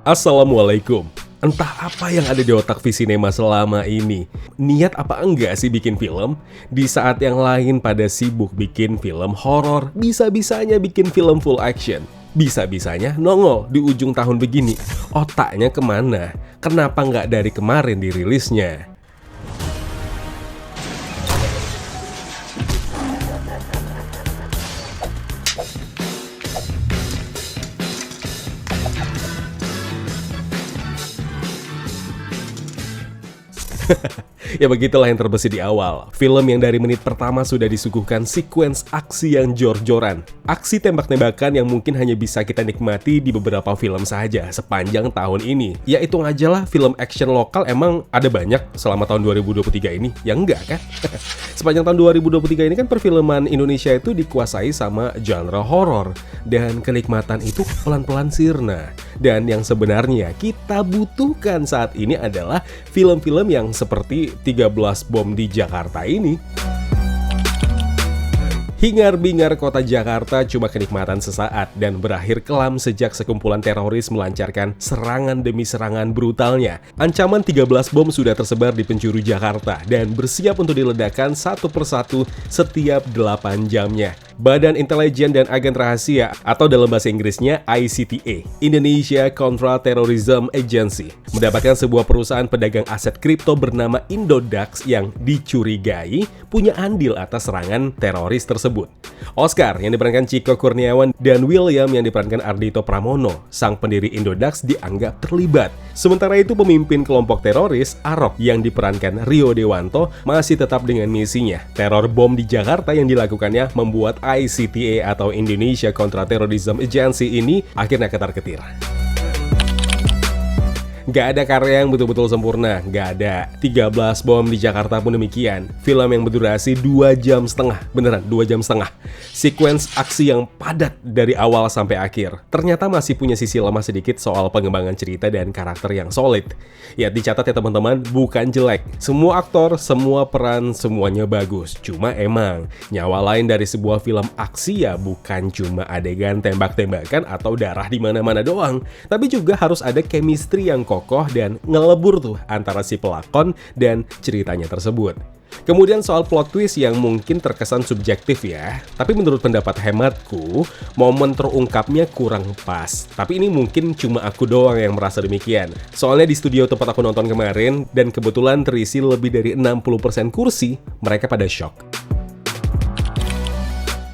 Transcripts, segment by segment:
Assalamualaikum. Entah apa yang ada di otak Visinema selama ini. Niat apa enggak sih bikin film? Di saat yang lain pada sibuk bikin film horor, bisa-bisanya bikin film full action. Bisa-bisanya nongol di ujung tahun begini. Otaknya kemana? Kenapa nggak dari kemarin dirilisnya? Ya begitulah yang terbesit di awal. Film yang dari menit pertama sudah disuguhkan sequence aksi yang jor-joran. Aksi tembak-tembakan yang mungkin hanya bisa kita nikmati di beberapa film saja sepanjang tahun ini. Ya hitung aja lah, film action lokal emang ada banyak selama tahun 2023 ini. Ya enggak kan? Sepanjang tahun 2023 ini kan perfilman Indonesia itu dikuasai sama genre horor. Dan kenikmatan itu pelan-pelan sirna. Dan yang sebenarnya kita butuhkan saat ini adalah film-film yang seperti 13 Bom di Jakarta ini. Hingar-bingar kota Jakarta cuma kenikmatan sesaat dan berakhir kelam sejak sekumpulan teroris melancarkan serangan demi serangan brutalnya. Ancaman 13 bom sudah tersebar di penjuru Jakarta dan bersiap untuk diledakkan satu persatu setiap 8 jamnya. Badan Intelijen dan Agen Rahasia atau dalam bahasa Inggrisnya ICTA, Indonesia Counter-Terrorism Agency, mendapatkan sebuah perusahaan pedagang aset kripto bernama Indodax yang dicurigai punya andil atas serangan teroris tersebut. Oscar yang diperankan Chico Kurniawan dan William yang diperankan Ardhito Pramono, sang pendiri Indodax, dianggap terlibat. Sementara itu pemimpin kelompok teroris, Arok, yang diperankan Rio Dewanto, masih tetap dengan misinya. Teror bom di Jakarta yang dilakukannya membuat ICTA atau Indonesia Counter-Terrorism Agency ini akhirnya ketar-ketir. Gak ada karya yang betul-betul sempurna, gak ada. 13 bom di Jakarta pun demikian. Film yang berdurasi 2 jam setengah, beneran 2 jam setengah. Sequence aksi yang padat dari awal sampai akhir. Ternyata masih punya sisi lemah sedikit soal pengembangan cerita dan karakter yang solid. Ya dicatat ya teman-teman, bukan jelek. Semua aktor, semua peran, semuanya bagus. Cuma emang, nyawa lain dari sebuah film aksi ya bukan cuma adegan tembak-tembakan atau darah di mana-mana doang. Tapi juga harus ada chemistry yang kokoh dan ngelebur tuh antara si pelakon dan ceritanya tersebut. Kemudian soal plot twist yang mungkin terkesan subjektif ya, tapi menurut pendapat hematku, momen terungkapnya kurang pas. Tapi ini mungkin cuma aku doang yang merasa demikian. Soalnya di studio tempat aku nonton kemarin, dan kebetulan terisi lebih dari 60% kursi, mereka pada shock.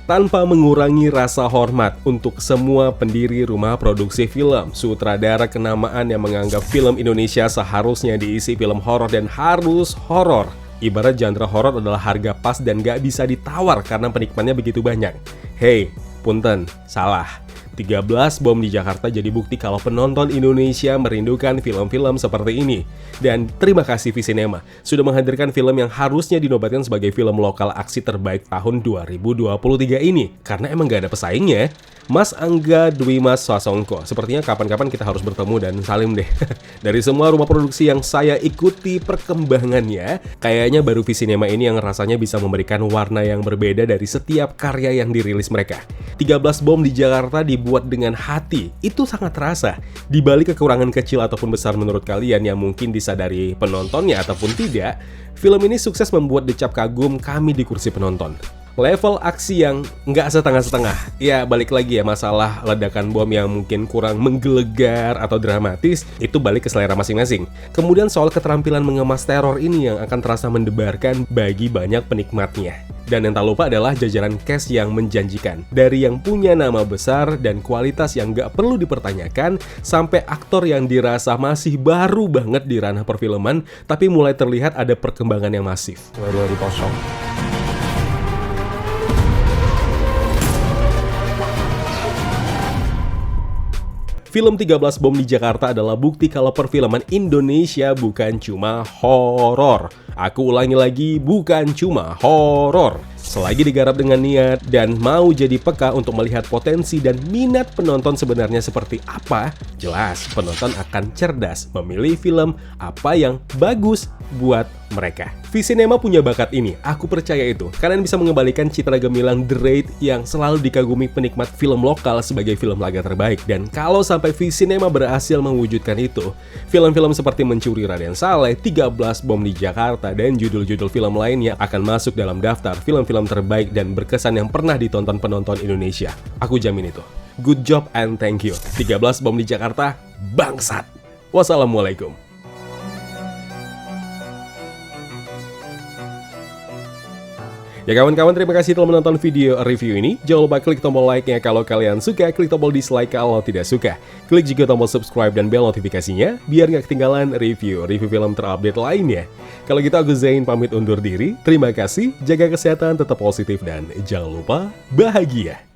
Tanpa mengurangi rasa hormat untuk semua pendiri rumah produksi film, sutradara kenamaan yang menganggap film Indonesia seharusnya diisi film horor dan harus horor. Ibarat genre horor adalah harga pas dan gak bisa ditawar karena penikmatnya begitu banyak. Hey, punten, salah. 13 bom di Jakarta jadi bukti kalau penonton Indonesia merindukan film-film seperti ini. Dan terima kasih Visinema sudah menghadirkan film yang harusnya dinobatkan sebagai film lokal aksi terbaik tahun 2023 ini. Karena emang gak ada pesaingnya. Mas Angga Dwi Mas Sasongko, sepertinya kapan-kapan kita harus bertemu dan salim deh. Dari semua rumah produksi yang saya ikuti perkembangannya, kayaknya baru Visinema ini yang rasanya bisa memberikan warna yang berbeda dari setiap karya yang dirilis mereka. 13 bom di Jakarta dibuat dengan hati, itu sangat terasa. Di balik kekurangan kecil ataupun besar menurut kalian yang mungkin disadari penontonnya ataupun tidak, film ini sukses membuat decap kagum kami di kursi penonton. Level aksi yang nggak setengah-setengah. Ya balik lagi ya, masalah ledakan bom yang mungkin kurang menggelegar atau dramatis, itu balik ke selera masing-masing. Kemudian soal keterampilan mengemas teror ini yang akan terasa mendebarkan bagi banyak penikmatnya. Dan yang tak lupa adalah jajaran cast yang menjanjikan. Dari yang punya nama besar dan kualitas yang nggak perlu dipertanyakan, sampai aktor yang dirasa masih baru banget di ranah perfilman, tapi mulai terlihat ada perkembangan yang masif. Dua-dua dikosong. Film 13 Bom di Jakarta adalah bukti kalau perfilman Indonesia bukan cuma horor. Aku ulangi lagi, bukan cuma horor. Selagi digarap dengan niat dan mau jadi peka untuk melihat potensi dan minat penonton sebenarnya seperti apa, jelas penonton akan cerdas memilih film apa yang bagus buat mereka. V-Cinema punya bakat ini, aku percaya itu. Kalian bisa mengembalikan citra gemilang The Raid yang selalu dikagumi penikmat film lokal sebagai film laga terbaik. Dan kalau sampai V-Cinema berhasil mewujudkan itu, film-film seperti Mencuri Raden Saleh, 13 Bom di Jakarta, dan judul-judul film lainnya akan masuk dalam daftar film-film terbaik dan berkesan yang pernah ditonton penonton Indonesia. Aku jamin itu. Good job and thank you. 13 Bom di Jakarta, bangsat. Wassalamualaikum. Ya kawan-kawan, terima kasih telah menonton video review ini. Jangan lupa klik tombol like-nya kalau kalian suka, klik tombol dislike kalau tidak suka. Klik juga tombol subscribe dan bel notifikasinya, biar nggak ketinggalan review film terupdate lainnya. Kalau gitu aku Zain pamit undur diri, terima kasih, jaga kesehatan, tetap positif, dan jangan lupa bahagia.